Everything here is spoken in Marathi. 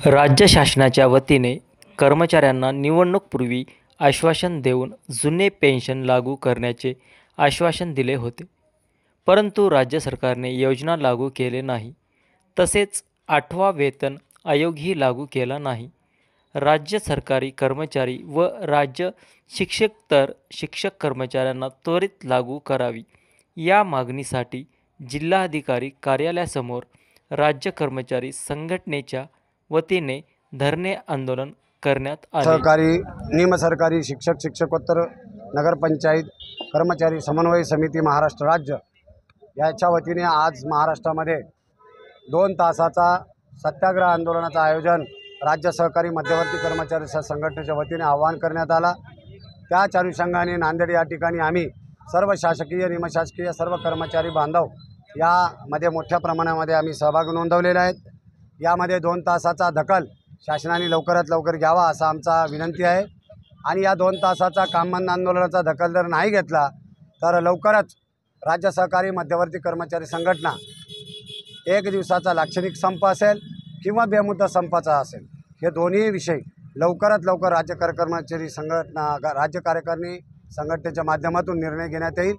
राज्य शासनाच्या वतीने कर्मचाऱ्यांना निवडणूकपूर्वी आश्वासन देऊन जुने पेन्शन लागू करण्याचे आश्वासन दिले होते. परंतु राज्य सरकारने योजना लागू केले नाही. तसेच 8वा वेतन आयोगही लागू केला नाही. राज्य सरकारी कर्मचारी व राज्य शिक्षक कर्मचाऱ्यांना त्वरित लागू करावी या मागणीसाठी जिल्हाधिकारी कार्यालयासमोर राज्य कर्मचारी संघटनेच्या वतीने धरणे आंदोलन करण्यात आले. सहकारी निमसरकारी शिक्षकोत्तर नगरपंचायत कर्मचारी समन्वय समिती महाराष्ट्र राज्य याच्या वतीने आज महाराष्ट्रामध्ये 2 तासाचा सत्याग्रह आंदोलनाचं आयोजन राज्य सहकारी मध्यवर्ती कर्मचारी संघटनेच्या वतीने आवाहन करण्यात आला. त्याच अनुषंगाने नांदेड या ठिकाणी आम्ही सर्व शासकीय निमशासकीय सर्व कर्मचारी बांधव यामध्ये मोठ्या प्रमाणामध्ये आम्ही सहभाग नोंदवलेला आहे. यामध्ये 2 तासाचा दखल शासनाने लवकरात लवकर घ्यावा असा आमचा विनंती आहे. आणि या 2 तासाचा काम बंद आंदोलनाचा दखल जर नाही घेतला तर लवकरच राज्य सहकारी मध्यवर्ती कर्मचारी संघटना 1 दिवसाचा लाक्षणिक संप असेल किंवा बेमुदत संपाचा असेल, हे दोन्ही विषय लवकरात लवकर राज्य कार्यकारिणी संघटनेच्या माध्यमातून निर्णय घेण्यात येईल.